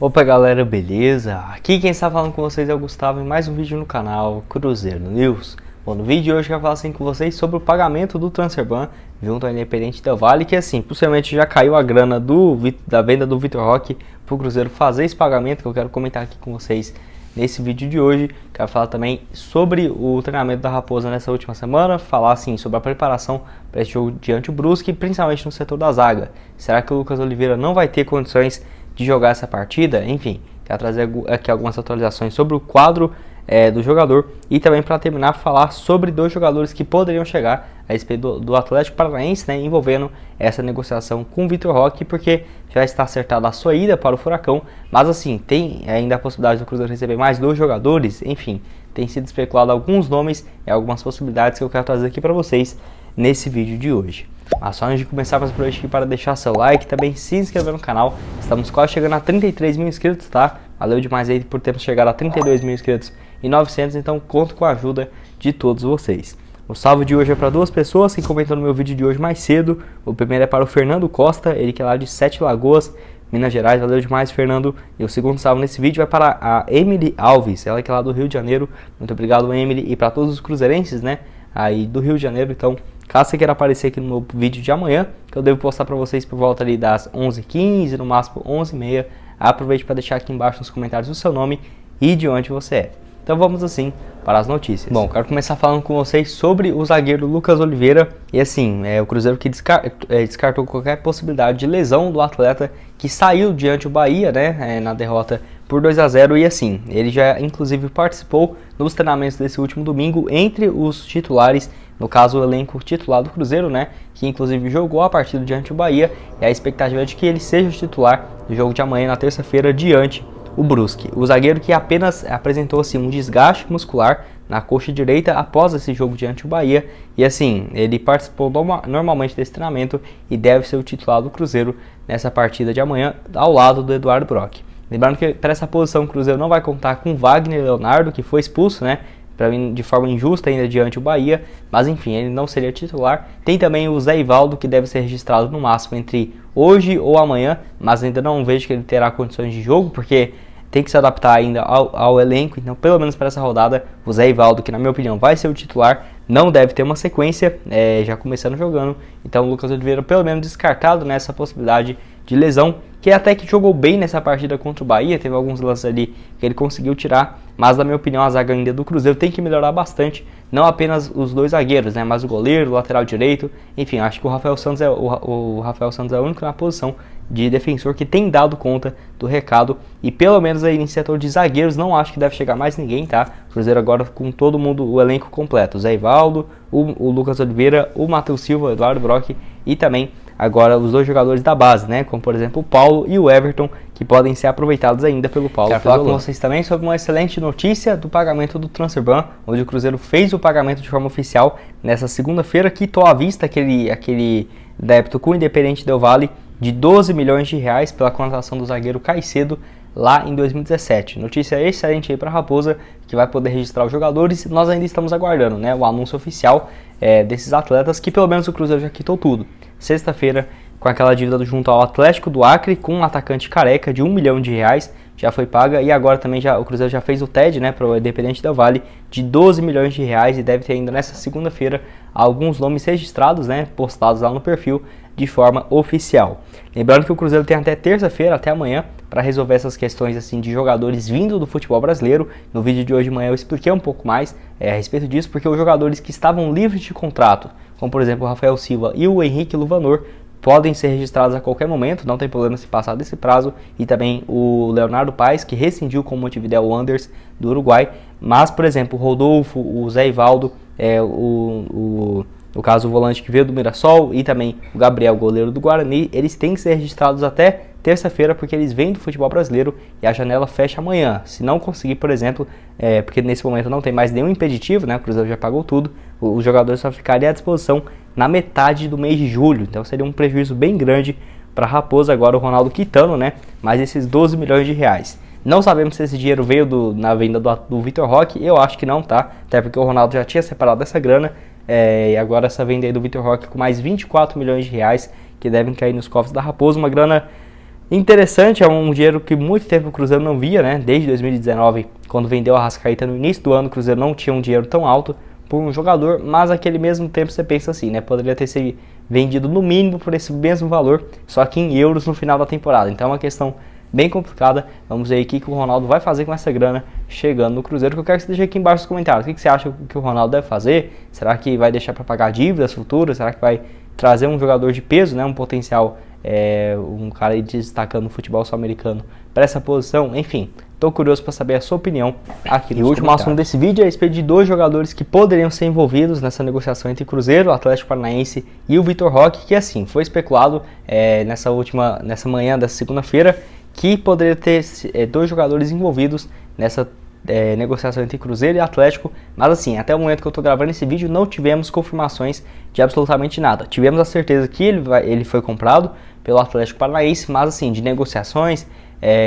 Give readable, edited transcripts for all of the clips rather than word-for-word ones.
Opa galera, beleza? Aqui quem está falando com vocês é o Gustavo em mais um vídeo no canal Cruzeiro News. Bom, no vídeo de hoje eu quero falar assim com vocês sobre o pagamento do Transferban junto ao Independente Del Valle, que assim, possivelmente já caiu a grana da venda do Vitor Roque para o Cruzeiro fazer esse pagamento, que eu quero comentar aqui com vocês nesse vídeo de hoje. Quero falar também sobre o treinamento da Raposa nessa última semana, falar assim sobre a preparação para esse jogo diante do Brusque, principalmente no setor da zaga. Será que o Lucas Oliveira não vai ter condições de jogar essa partida? Enfim, quero trazer aqui algumas atualizações sobre o quadro do jogador e também, para terminar, falar sobre dois jogadores que poderiam chegar a respeito do Atlético Paranaense, né, envolvendo essa negociação com o Vitor Roque, porque já está acertada a sua ida para o Furacão, mas assim, tem ainda a possibilidade do Cruzeiro receber mais dois jogadores. Enfim, tem sido especulado alguns nomes e algumas possibilidades que eu quero trazer aqui para vocês nesse vídeo de hoje. Mas só antes de começar, peço por aqui para deixar seu like, também se inscrever no canal. Estamos quase chegando a 33 mil inscritos, tá? Valeu demais aí por termos chegado a 32 mil inscritos e 900, então conto com a ajuda de todos vocês. O salve de hoje é para duas pessoas que comentam no meu vídeo de hoje mais cedo. O primeiro é para o Fernando Costa, ele que é lá de Sete Lagoas, Minas Gerais. Valeu demais, Fernando. E o segundo salve nesse vídeo vai para a Emily Alves, ela que é lá do Rio de Janeiro. Muito obrigado, Emily, e para todos os cruzeirenses, né, aí do Rio de Janeiro. Então, caso você queira aparecer aqui no meu vídeo de amanhã, que eu devo postar para vocês por volta ali das 11h15, no máximo 11h30, aproveite para deixar aqui embaixo nos comentários o seu nome e de onde você é. Então vamos assim para as notícias. Bom, quero começar falando com vocês sobre o zagueiro Lucas Oliveira. E assim, o Cruzeiro que descartou qualquer possibilidade de lesão do atleta, que saiu diante do Bahia, né, na derrota por 2-0. E assim, ele já inclusive participou nos treinamentos desse último domingo entre os titulares, no caso o elenco titular do Cruzeiro, né, que inclusive jogou a partida diante do Bahia, e a expectativa é de que ele seja o titular do jogo de amanhã, na terça-feira, diante o Brusque. O zagueiro que apenas apresentou assim um desgaste muscular na coxa direita após esse jogo diante do Bahia, e assim, ele participou normalmente desse treinamento e deve ser o titular do Cruzeiro nessa partida de amanhã, ao lado do Eduardo Brock. Lembrando que para essa posição o Cruzeiro não vai contar com Wagner Leonardo, que foi expulso, né, para mim de forma injusta ainda diante o Bahia, mas enfim, ele não seria titular. Tem também o Zé Ivaldo, que deve ser registrado no máximo entre hoje ou amanhã, mas ainda não vejo que ele terá condições de jogo, porque tem que se adaptar ainda ao elenco. Então, pelo menos para essa rodada, o Zé Ivaldo, que na minha opinião vai ser o titular, não deve ter uma sequência, já começando jogando. Então o Lucas Oliveira pelo menos descartado nessa possibilidade de lesão, que até que jogou bem nessa partida contra o Bahia, teve alguns lances ali que ele conseguiu tirar, mas na minha opinião a zaga ainda do Cruzeiro tem que melhorar bastante, não apenas os dois zagueiros, né, mas o goleiro, o lateral direito. Enfim, acho que o Rafael Santos é o único na posição de defensor que tem dado conta do recado, e pelo menos aí em setor de zagueiros não acho que deve chegar mais ninguém, tá? O Cruzeiro agora com todo mundo, o elenco completo, o Zé Ivaldo, o Lucas Oliveira, o Matheus Silva, o Eduardo Brock e também agora os dois jogadores da base, né, como por exemplo o Paulo e o Everton, que podem ser aproveitados ainda pelo Paulo. Quero falar com vocês também sobre uma excelente notícia do pagamento do Transferban, onde o Cruzeiro fez o pagamento de forma oficial nessa segunda-feira, quitou à vista aquele débito com o Independente Del Valle de 12 milhões de reais pela contratação do zagueiro Caicedo lá em 2017. Notícia excelente aí para a Raposa, que vai poder registrar os jogadores. Nós ainda estamos aguardando, né, o anúncio oficial desses atletas, que pelo menos o Cruzeiro já quitou tudo. Sexta-feira, com aquela dívida junto ao Atlético do Acre, com um atacante careca de 1 milhão de reais, já foi paga, e agora também o Cruzeiro já fez o TED, né, para o Independente Del Valle de 12 milhões de reais, e deve ter ainda nessa segunda-feira alguns nomes registrados, né, postados lá no perfil de forma oficial. Lembrando que o Cruzeiro tem até terça-feira, até amanhã, para resolver essas questões assim de jogadores vindo do futebol brasileiro. No vídeo de hoje de manhã eu expliquei um pouco mais a respeito disso, porque os jogadores que estavam livres de contrato, como por exemplo o Rafael Silva e o Henrique Luvanor, podem ser registrados a qualquer momento, não tem problema se passar desse prazo, e também o Leonardo Paes, que rescindiu com o Montevideo Wanderers do Uruguai. Mas, por exemplo, o Rodolfo, o Zé Ivaldo, no caso o volante que veio do Mirassol, e também o Gabriel, goleiro do Guarani, eles têm que ser registrados até terça-feira, porque eles vêm do futebol brasileiro e a janela fecha amanhã. Se não conseguir, por exemplo, porque nesse momento não tem mais nenhum impeditivo, né, o Cruzeiro já pagou tudo, os jogadores só ficariam à disposição na metade do mês de julho. Então seria um prejuízo bem grande para a Raposa. Agora o Ronaldo quitando, né, mais esses 12 milhões de reais. Não sabemos se esse dinheiro veio na venda do Vitor Roque, eu acho que não, tá? Até porque o Ronaldo já tinha separado essa grana, e agora essa venda aí do Vitor Roque com mais 24 milhões de reais que devem cair nos cofres da Raposa, uma grana Interessante, é um dinheiro que muito tempo o Cruzeiro não via, né? Desde 2019, quando vendeu a Arrascaeta no início do ano, o Cruzeiro não tinha um dinheiro tão alto por um jogador, mas naquele mesmo tempo você pensa assim, né? Poderia ter sido vendido no mínimo por esse mesmo valor, só que em euros no final da temporada. Então é uma questão bem complicada. Vamos ver aí o que o Ronaldo vai fazer com essa grana chegando no Cruzeiro, que eu quero que você deixe aqui embaixo nos comentários. O que você acha que o Ronaldo deve fazer? Será que vai deixar para pagar dívidas futuras? Será que vai trazer um jogador de peso, né? Um potencial, um cara aí destacando no futebol sul-americano para essa posição? Enfim, estou curioso para saber a sua opinião aqui nos comentários. E o último assunto desse vídeo é a respeito de dois jogadores que poderiam ser envolvidos nessa negociação entre Cruzeiro, o Atlético Paranaense e o Vitor Roque, que assim, foi especulado nessa manhã dessa segunda-feira que poderia ter dois jogadores envolvidos nessa negociação entre Cruzeiro e Atlético, mas assim, até o momento que eu estou gravando esse vídeo não tivemos confirmações de absolutamente nada. Tivemos a certeza que ele foi comprado pelo Atlético Paranaense, mas assim, de negociações,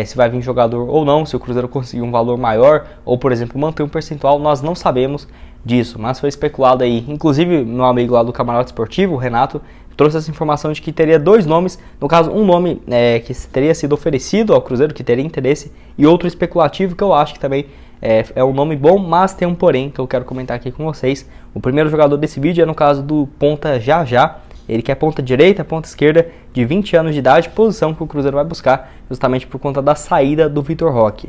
se vai vir jogador ou não, se o Cruzeiro conseguir um valor maior, ou por exemplo, manter um percentual, nós não sabemos disso, mas foi especulado aí. Inclusive, meu amigo lá do Camarote Esportivo, o Renato, trouxe essa informação de que teria dois nomes, no caso um nome que teria sido oferecido ao Cruzeiro, que teria interesse, e outro especulativo, que eu acho que também é um nome bom, mas tem um porém que eu quero comentar aqui com vocês. O primeiro jogador desse vídeo é no caso do ponta Jajá, ele que é ponta direita, ponta esquerda, de 20 anos de idade, posição que o Cruzeiro vai buscar, justamente por conta da saída do Vitor Roque.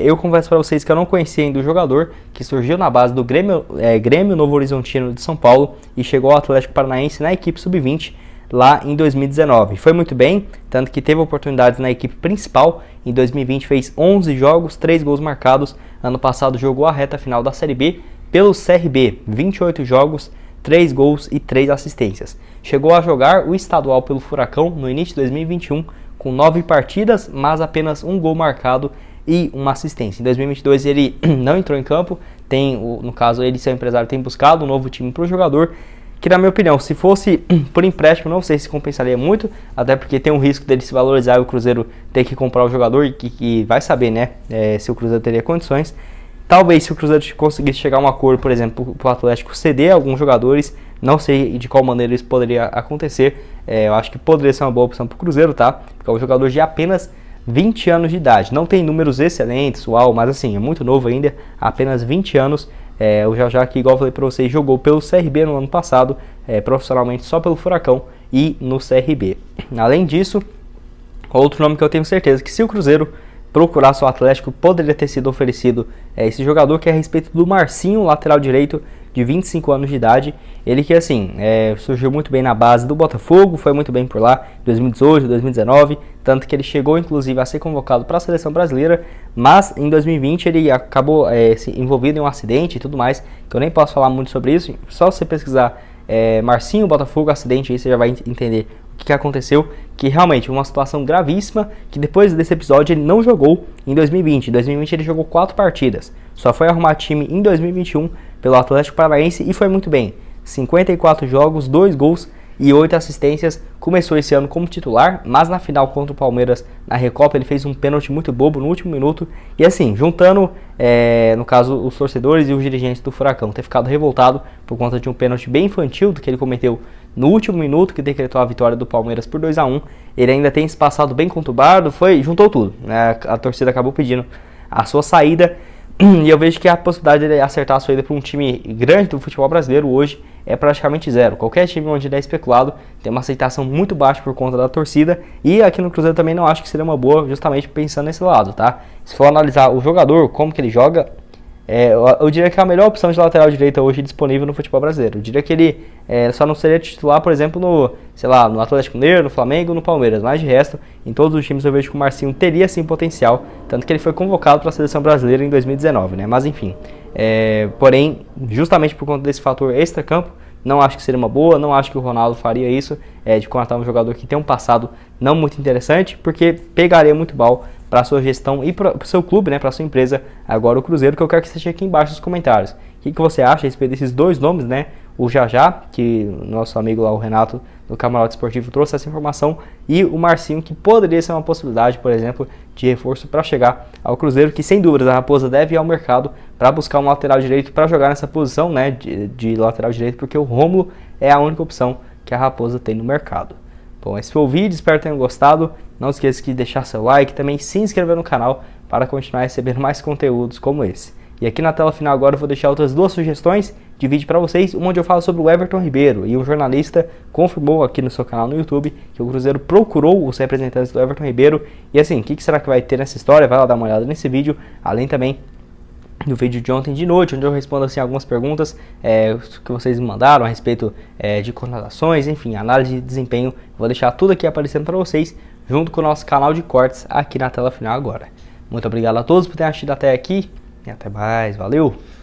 Eu confesso para vocês que eu não conhecia ainda o jogador, que surgiu na base do Grêmio Novo Horizontino de São Paulo e chegou ao Atlético Paranaense na equipe sub-20 lá em 2019. Foi muito bem, tanto que teve oportunidades na equipe principal. Em 2020 fez 11 jogos, 3 gols marcados. Ano passado jogou a reta final da Série B pelo CRB, 28 jogos, 3 gols e 3 assistências. Chegou a jogar o estadual pelo Furacão no início de 2021 com 9 partidas, mas apenas um gol marcado e uma assistência. Em 2022 ele não entrou em campo, no caso ele, seu empresário, tem buscado um novo time para o jogador, que na minha opinião, se fosse por empréstimo, não sei se compensaria muito, até porque tem um risco dele se valorizar e o Cruzeiro ter que comprar o jogador, e que vai saber, né, se o Cruzeiro teria condições. Talvez se o Cruzeiro conseguisse chegar a um acordo, por exemplo, para o Atlético ceder alguns jogadores, não sei de qual maneira isso poderia acontecer, eu acho que poderia ser uma boa opção para o Cruzeiro, tá? Porque é um jogador de apenas 20 anos de idade, não tem números excelentes, uau, mas assim, é muito novo ainda, apenas 20 anos. O Jajá, que igual eu falei para vocês, jogou pelo CRB no ano passado, profissionalmente só pelo Furacão e no CRB. Além disso, outro nome que eu tenho certeza que se o Cruzeiro procurasse o Atlético, poderia ter sido oferecido esse jogador, que é a respeito do Marcinho, lateral direito, de 25 anos de idade. Ele que assim, surgiu muito bem na base do Botafogo, foi muito bem por lá, 2018, 2019, tanto que ele chegou inclusive a ser convocado para a seleção brasileira, mas em 2020 ele acabou se envolvido em um acidente e tudo mais, que eu nem posso falar muito sobre isso, só você pesquisar Marcinho, Botafogo, acidente, aí você já vai entender o que aconteceu, que realmente uma situação gravíssima, que depois desse episódio ele não jogou em 2020. Em 2020 ele jogou 4 partidas, só foi arrumar time em 2021 pelo Atlético Paranaense e foi muito bem. 54 jogos, 2 gols e 8 assistências. Começou esse ano como titular, mas na final contra o Palmeiras na Recopa ele fez um pênalti muito bobo no último minuto. E assim, juntando, no caso, os torcedores e os dirigentes do Furacão ter ficado revoltado por conta de um pênalti bem infantil do que ele cometeu no último minuto, que decretou a vitória do Palmeiras por 2-1. Ele ainda tem se passado bem conturbado, juntou tudo, né? A torcida acabou pedindo a sua saída. E eu vejo que a possibilidade de ele acertar a sua ida para um time grande do futebol brasileiro hoje é praticamente zero. Qualquer time onde ele é especulado tem uma aceitação muito baixa por conta da torcida. E aqui no Cruzeiro também não acho que seria uma boa, justamente pensando nesse lado, tá? Se for analisar o jogador, como que ele joga, eu diria que é a melhor opção de lateral direita hoje disponível no futebol brasileiro. Eu diria que ele só não seria titular, por exemplo, no Atlético Mineiro, no Flamengo, no Palmeiras. Mas de resto, em todos os times eu vejo que o Marcinho teria sim potencial, tanto que ele foi convocado para a seleção brasileira em 2019, né? Mas enfim, porém, justamente por conta desse fator extra-campo, não acho que seria uma boa, não acho que o Ronaldo faria isso, de contratar um jogador que tem um passado não muito interessante, porque pegaria muito mal para a sua gestão e para o seu clube, né, para a sua empresa, agora o Cruzeiro, que eu quero que você deixe aqui embaixo nos comentários. O que você acha a respeito desses dois nomes, né? O Jajá, que nosso amigo lá, o Renato, do Camarote Esportivo, trouxe essa informação, e o Marcinho, que poderia ser uma possibilidade, por exemplo, de reforço para chegar ao Cruzeiro, que sem dúvidas a Raposa deve ir ao mercado para buscar um lateral direito para jogar nessa posição, né, de lateral direito, porque o Rômulo é a única opção que a Raposa tem no mercado. Bom, esse foi o vídeo, espero que tenham gostado. Não esqueça de deixar seu like, também se inscrever no canal para continuar recebendo mais conteúdos como esse. E aqui na tela final agora eu vou deixar outras duas sugestões de vídeo para vocês, uma onde eu falo sobre o Everton Ribeiro, e um jornalista confirmou aqui no seu canal no YouTube que o Cruzeiro procurou os representantes do Everton Ribeiro. E assim, o que será que vai ter nessa história? Vai lá dar uma olhada nesse vídeo, além também do vídeo de ontem de noite, onde eu respondo assim algumas perguntas que vocês me mandaram a respeito de contratações, enfim, análise de desempenho. Vou deixar tudo aqui aparecendo para vocês, junto com o nosso canal de cortes aqui na tela final agora. Muito obrigado a todos por terem assistido até aqui e até mais, valeu!